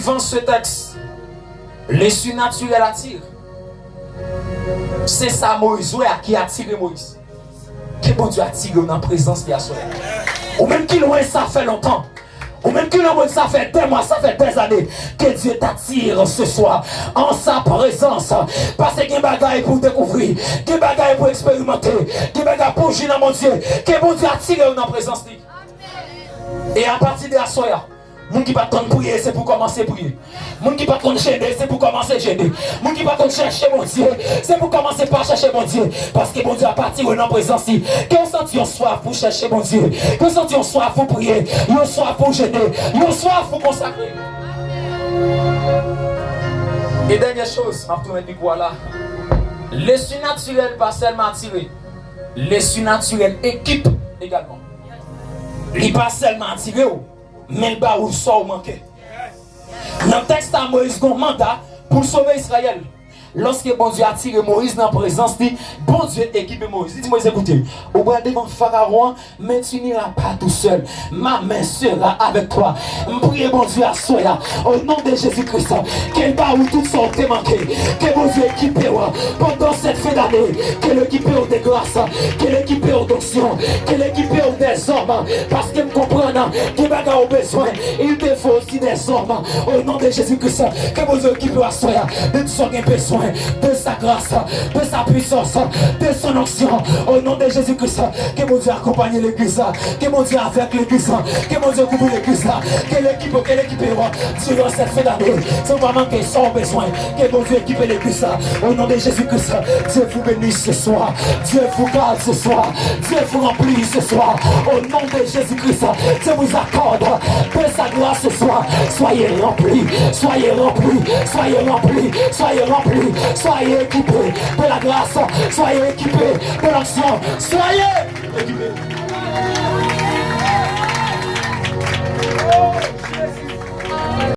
devant ce texte, les surnaturels attirent. C'est ça Moïse qui a attiré Moïse. Que bon Dieu a attiré dans la présence de Yahweh. Ou même qui loin ça fait longtemps. Ou même que l'homme ça fait des mois, ça fait des années que Dieu t'attire ce soir en sa présence. Parce qu'il y a des bagailles pour découvrir, des bagailles pour expérimenter, des bagailles pour jouer dans mon Dieu. Que bon Dieu attire dans la présence. Et à partir de la soirée, les gens qui ne peuvent pas prier, c'est pour commencer à prier. Les gens qui ne peuvent pas gêner, c'est pour commencer à gêner. Les gens qui ne peuvent pas chercher mon Dieu, c'est pour commencer par chercher mon Dieu. Parce que mon Dieu a parti dans la présence. Qu'on senti soif pour chercher mon Dieu. Qu'on senti soif pour prier. Qu'on soif pour gêner. Qu'on soif pour consacrer. Et dernière chose, je vais vous voilà. Les surnaturels pas seulement attirés. Les surnaturels équipent également. Ils pas seulement attirés. Mais le bas où ça manqué. Dans le texte à Moïse, un mandat pour sauver Israël. Lorsque bon Dieu a tiré Moïse dans la présence, dit bon Dieu équipe Moïse. Il dit Moïse, écoutez, au bras devant Pharaon, mais tu n'iras pas tout seul. Ma main sera avec toi. Je prie bon Dieu à soi, au nom de Jésus-Christ, qu'elle bas où tout ça t'est manqué. Que bon Dieu équipe pendant cette fin d'année. Que l'équipe des grâces, que l'équipe d'onction, que l'équipe des hommes. Parce que me comprendre que les bagarres ont besoin. Il te faut aussi des hommes. Au nom de Jésus-Christ, que bon Dieu équipe à soi, de tout ce qu'on a besoin. De sa grâce, de sa puissance, de son onction, au nom de Jésus-Christ, que mon Dieu accompagne l'église, que mon Dieu avec l'église, que mon Dieu couvre l'église, que l'équipe durant cette fin d'année, c'est vraiment qu'ils sont besoin, que mon Dieu équipe l'église, au nom de Jésus-Christ, Dieu vous bénisse ce soir, Dieu vous garde ce soir, Dieu vous remplit ce soir, au nom de Jésus-Christ, Dieu vous accorde de sa grâce ce soir, soyez remplis, soyez remplis, soyez remplis, soyez remplis. Soyez équipés de la grâce, soyez équipés de l'action, soyez équipés.